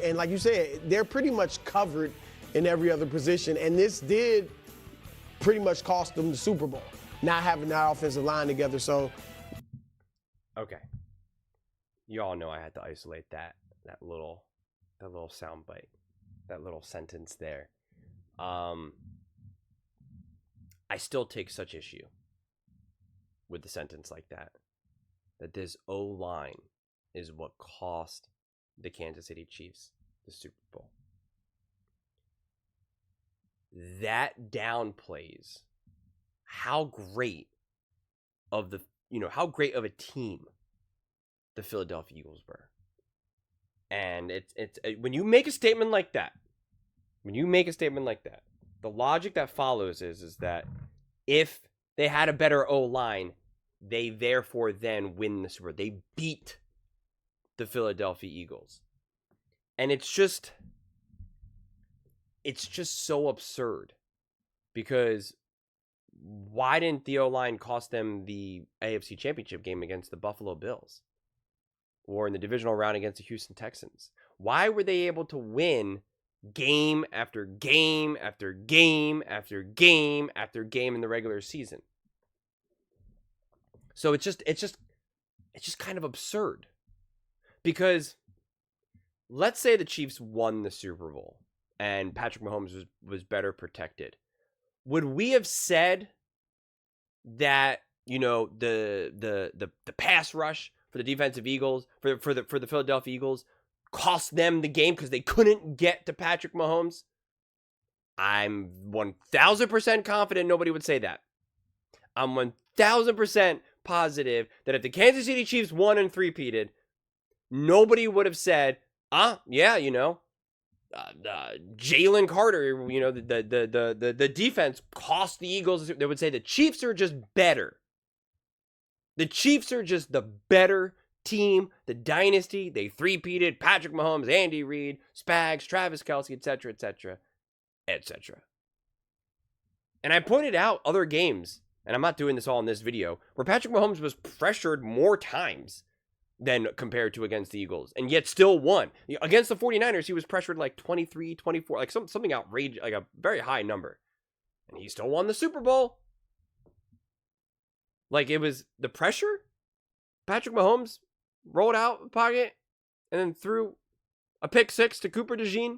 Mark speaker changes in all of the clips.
Speaker 1: And like you said, they're pretty much covered in every other position. And this did pretty much cost them the Super Bowl, not having that offensive line together. So,
Speaker 2: okay, you all know I had to isolate that little sound bite, that little sentence there. I still take such issue with the sentence like that this O-line is what cost the Kansas City Chiefs the Super Bowl. That downplays how great of a team the Philadelphia Eagles were. And it's when you make a statement like that, the logic that follows is that if they had a better O-line, they therefore then win the Super Bowl. They beat the Philadelphia Eagles. And it's just so absurd, because why didn't the O-line cost them the AFC Championship game against the Buffalo Bills, or in the divisional round against the Houston Texans? Why were they able to win game after game after game after game after game in the regular season? So it's just kind of absurd, because let's say the Chiefs won the Super Bowl and Patrick Mahomes was better protected. Would we have said that, the pass rush for the defensive Eagles, for the Philadelphia Eagles, cost them the game because they couldn't get to Patrick Mahomes? I'm 1,000% confident nobody would say that. I'm 1,000% positive that if the Kansas City Chiefs won and three-peated, nobody would have said, Jalen Carter, the defense cost the Eagles. They would say the Chiefs are just better. The Chiefs are just the better team, the dynasty. They three-peated. Patrick Mahomes, Andy Reid, Spags, Travis Kelce, etc., etc., etc. And I pointed out other games, and I'm not doing this all in this video, where Patrick Mahomes was pressured more times than compared to against the Eagles, and yet still won. Against the 49ers, he was pressured like 23, 24, like something outrageous, like a very high number. And he still won the Super Bowl. Like, it was the pressure. Patrick Mahomes rolled out the pocket and then threw a pick six to Cooper DeJean.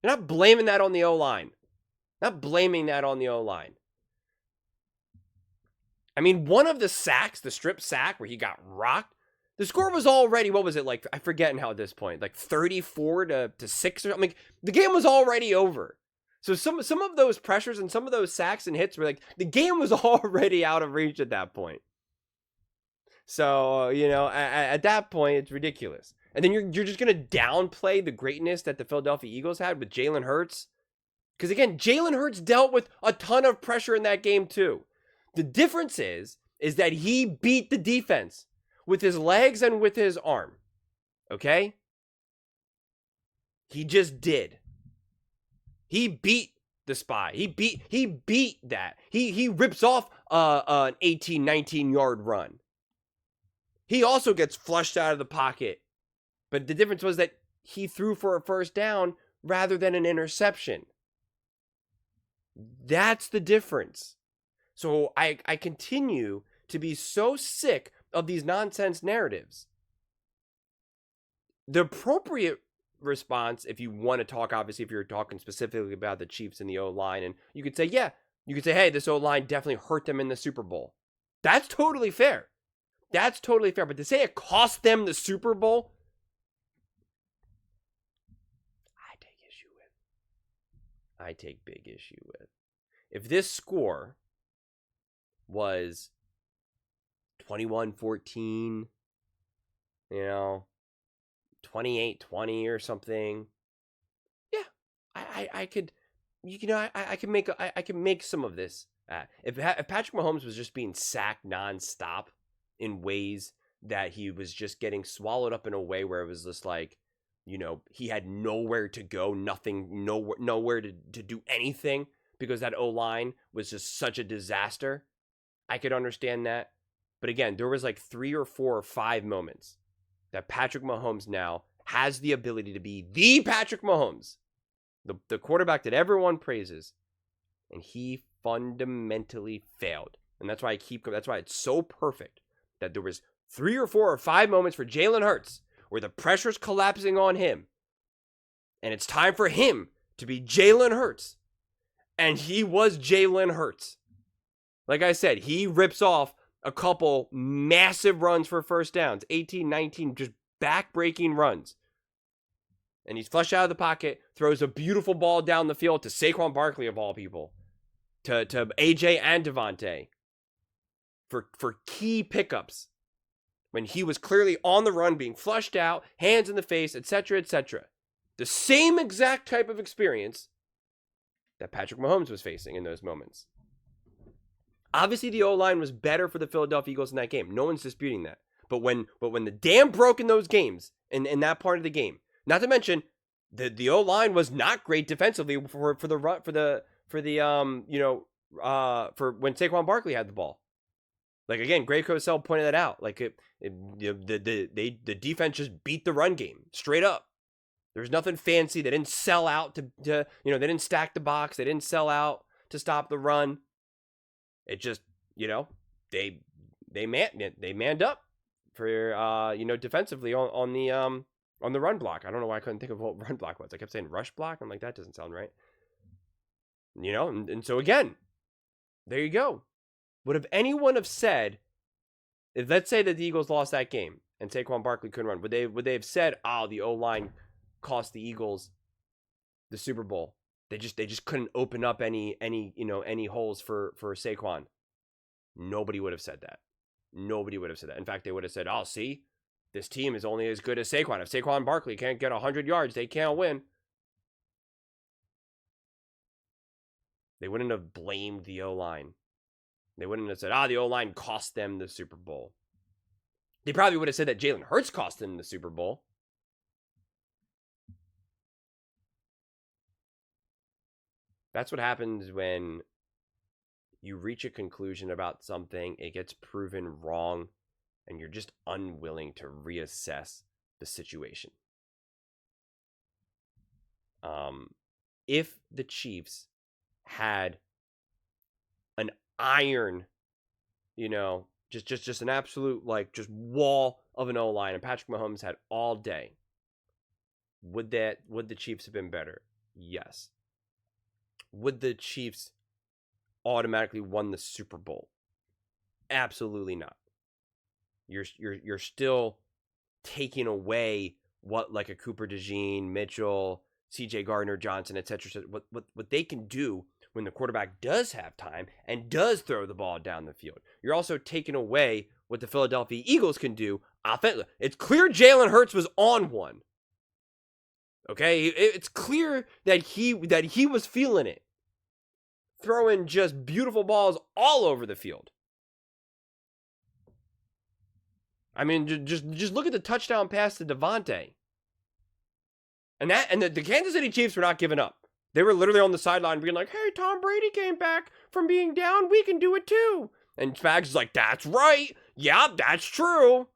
Speaker 2: You're not blaming that on the O-line. I mean, one of the sacks, the strip sack where he got rocked, the score was already, what was it, like, I forget now at this point, like 34 to 6 or something. Like, the game was already over. So some of those pressures and some of those sacks and hits were like, the game was already out of reach at that point. So, at that point, it's ridiculous. And then you're just going to downplay the greatness that the Philadelphia Eagles had with Jalen Hurts. Because again, Jalen Hurts dealt with a ton of pressure in that game too. The difference is that he beat the defense with his legs and with his arm. Okay? He just did. He beat the spy. He beat that. He rips off an 18, 19-yard run. He also gets flushed out of the pocket. But the difference was that he threw for a first down rather than an interception. That's the difference. So I continue to be so sick of these nonsense narratives. The appropriate response, if you want to talk, obviously, if you're talking specifically about the Chiefs and the O-line, and you could say, hey, this O-line definitely hurt them in the Super Bowl. That's totally fair. But to say it cost them the Super Bowl, I take big issue with. If this score was 21-14, 28-20 or something, I could, I can make some of this. If Patrick Mahomes was just being sacked nonstop in ways that he was just getting swallowed up in a way where it was just like, he had nowhere to go, nowhere to do anything, because that O-line was just such a disaster, I could understand that. But again, there was like 3 or 4 or 5 moments that Patrick Mahomes now has the ability to be the Patrick Mahomes, the quarterback that everyone praises, and he fundamentally failed. And that's why that's why it's so perfect that there was 3 or 4 or 5 moments for Jalen Hurts where the pressure's collapsing on him, and it's time for him to be Jalen Hurts. And he was Jalen Hurts. Like I said, he rips off a couple massive runs for first downs, 18, 19, just back-breaking runs. And he's flushed out of the pocket, throws a beautiful ball down the field to Saquon Barkley, of all people, to AJ and Devontae for key pickups when he was clearly on the run, being flushed out, hands in the face, etc., etc. The same exact type of experience that Patrick Mahomes was facing in those moments. Obviously, the O-line was better for the Philadelphia Eagles in that game. No one's disputing that. But when the dam broke in those games, in that part of the game, not to mention the O-line was not great defensively for when Saquon Barkley had the ball. Like, again, Greg Cosell pointed that out. Like, the defense just beat the run game straight up. There's nothing fancy. They didn't sell out to they didn't stack the box. They didn't sell out to stop the run. It just, they manned up for defensively on the run block. I don't know why I couldn't think of what run block was. I kept saying rush block. I'm like, that doesn't sound right. And so again, there you go. Would have anyone have said, if let's say that the Eagles lost that game and Saquon Barkley couldn't run, would they have said, "Oh, the O-line cost the Eagles the Super Bowl. They just couldn't open up any holes for Saquon"? Nobody would have said that. Nobody would have said that. In fact, they would have said, "Oh, see, this team is only as good as Saquon. If Saquon Barkley can't get 100 yards, they can't win." They wouldn't have blamed the O-line. They wouldn't have said, the O-line cost them the Super Bowl. They probably would have said that Jalen Hurts cost them the Super Bowl. That's what happens when you reach a conclusion about something, it gets proven wrong, and you're just unwilling to reassess the situation. If the Chiefs had an iron, just an absolute, just wall of an O-line, and Patrick Mahomes had all day, would the Chiefs have been better? Yes. Would the Chiefs automatically won the Super Bowl? Absolutely not. You're still taking away what, like, a Cooper DeJean, Mitchell, CJ Gardner-Johnson, etc., what they can do when the quarterback does have time and does throw the ball down the field. You're also taking away what the Philadelphia Eagles can do offensively. It's clear Jalen Hurts was on one. Okay, it's clear that he was feeling it, throwing just beautiful balls all over the field. I mean, just look at the touchdown pass to Devontae. And the Kansas City Chiefs were not giving up. They were literally on the sideline being like, "Hey, Tom Brady came back from being down. We can do it too." And Spags is like, "That's right. Yeah, that's true."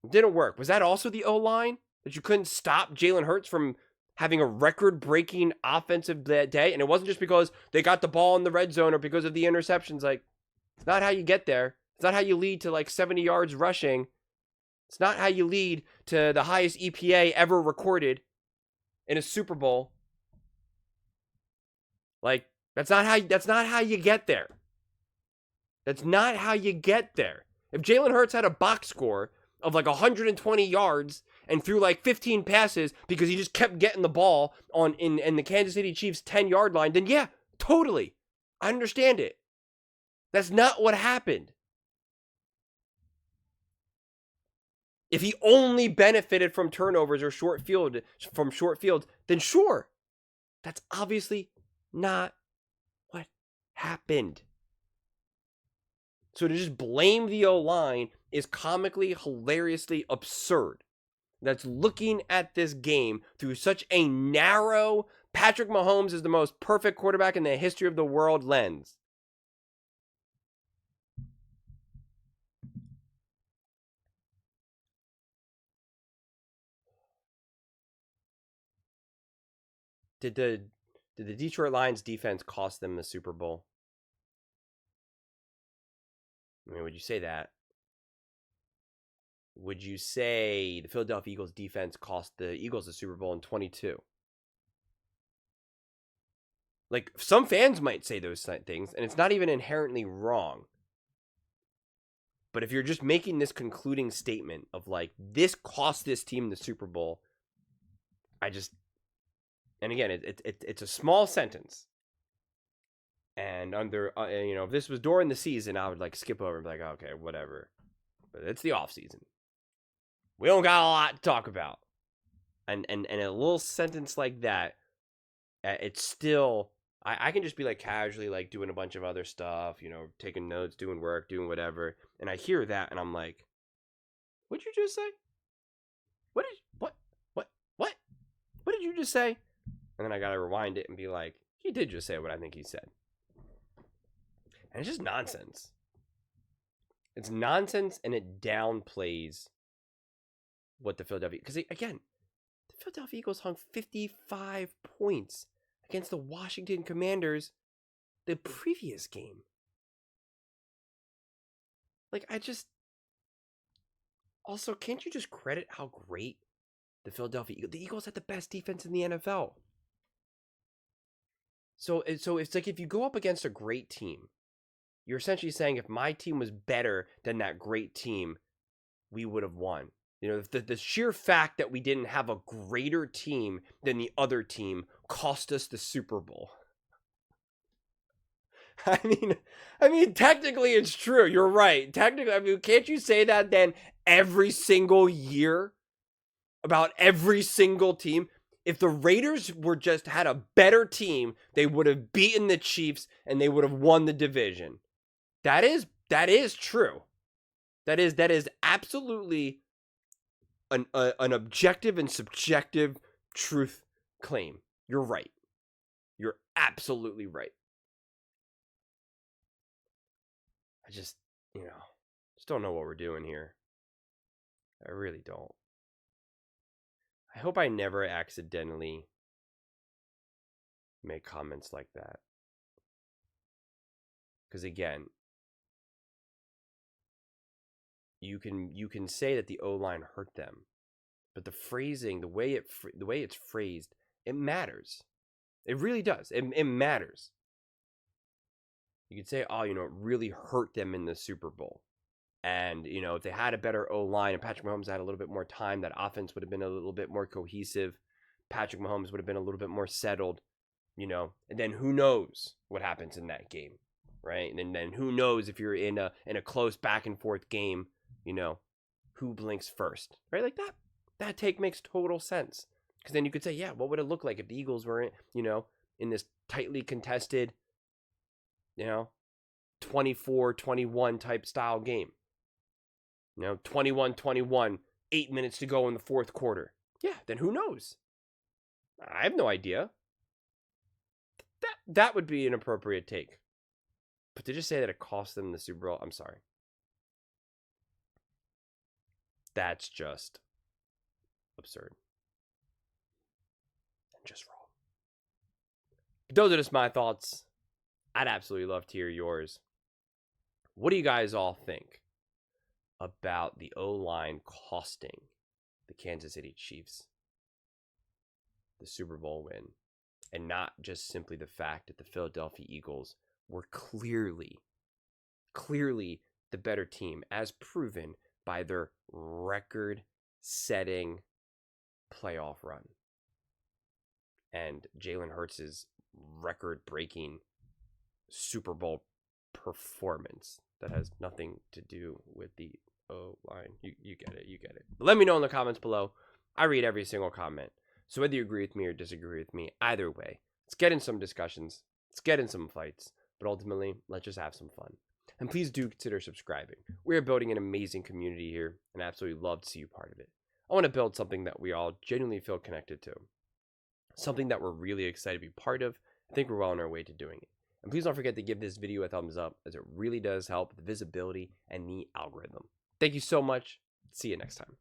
Speaker 2: It didn't work. Was that also the O-line? That you couldn't stop Jalen Hurts from having a record-breaking offensive day? And it wasn't just because they got the ball in the red zone or because of the interceptions. Like, it's not how you get there. It's not how you lead to 70 yards rushing. It's not how you lead to the highest EPA ever recorded in a Super Bowl. That's not how you get there. That's not how you get there. If Jalen Hurts had a box score of 120 yards and threw 15 passes because he just kept getting the ball in the Kansas City Chiefs 10-yard line, then yeah, totally. I understand it. That's not what happened. If he only benefited from turnovers or short fields, then sure. That's obviously not what happened. So to just blame the O-line is comically, hilariously absurd. That's looking at this game through such a narrow, Patrick Mahomes is the most perfect quarterback in the history of the world lens. Did the Detroit Lions defense cost them the Super Bowl? I mean, would you say that? Would you say the Philadelphia Eagles defense cost the Eagles the Super Bowl in 22? Like, some fans might say those things, and it's not even inherently wrong. But if you're just making this concluding statement of, like, this cost this team the Super Bowl, and again, it's a small sentence. And under, if this was during the season, I would, like, skip over and be like, okay, whatever. But it's the off season. We don't got a lot to talk about. And a little sentence like that, it's still, I can just be like casually like doing a bunch of other stuff, taking notes, doing work, doing whatever. And I hear that and I'm like, what'd you just say? What did you just say? And then I got to rewind it and be like, he did just say what I think he said. And it's just nonsense. It's nonsense, and it downplays what the Philadelphia... Because, again, the Philadelphia Eagles hung 55 points against the Washington Commanders the previous game. Like, Also, can't you just credit how great the Philadelphia Eagles... The Eagles had the best defense in the NFL. So it's like if you go up against a great team, you're essentially saying if my team was better than that great team, we would have won. The sheer fact that we didn't have a greater team than the other team cost us the Super Bowl. I mean, technically it's true. You're right. Technically, can't you say that then every single year about every single team? If the Raiders had a better team, they would have beaten the Chiefs and they would have won the division. That is true. That is absolutely an objective and subjective truth claim. You're right. You're absolutely right. I just don't know what we're doing here. I really don't. I hope I never accidentally make comments like that. Because again, you can say that the O-line hurt them, but the phrasing, the way it's phrased, it matters. It really does. It matters. You could say, oh, it really hurt them in the Super Bowl. And, if they had a better O-line and Patrick Mahomes had a little bit more time, that offense would have been a little bit more cohesive. Patrick Mahomes would have been a little bit more settled, and then who knows what happens in that game, right? And then who knows if you're in a close back and forth game, who blinks first, right? Like that take makes total sense. Because then you could say, yeah, what would it look like if the Eagles were, in this tightly contested, 24-21 type style game? 21-21, 8 minutes to go in the fourth quarter. Yeah, then who knows? I have no idea. That would be an appropriate take. But to just say that it cost them the Super Bowl, I'm sorry. That's just absurd. And just wrong. But those are just my thoughts. I'd absolutely love to hear yours. What do you guys all think about the O-line costing the Kansas City Chiefs the Super Bowl win? And not just simply the fact that the Philadelphia Eagles were clearly the better team, as proven by their record-setting playoff run and Jalen Hurts' record-breaking Super Bowl performance that has nothing to do with the O-line. You get it. But let me know in the comments below. I read every single comment. So whether you agree with me or disagree with me, either way, let's get in some discussions. Let's get in some fights. But ultimately, let's just have some fun. And please do consider subscribing. We are building an amazing community here, and I absolutely love to see you part of it. I want to build something that we all genuinely feel connected to. Something that we're really excited to be part of. I think we're well on our way to doing it. And please don't forget to give this video a thumbs up, as it really does help the visibility and the algorithm. Thank you so much. See you next time.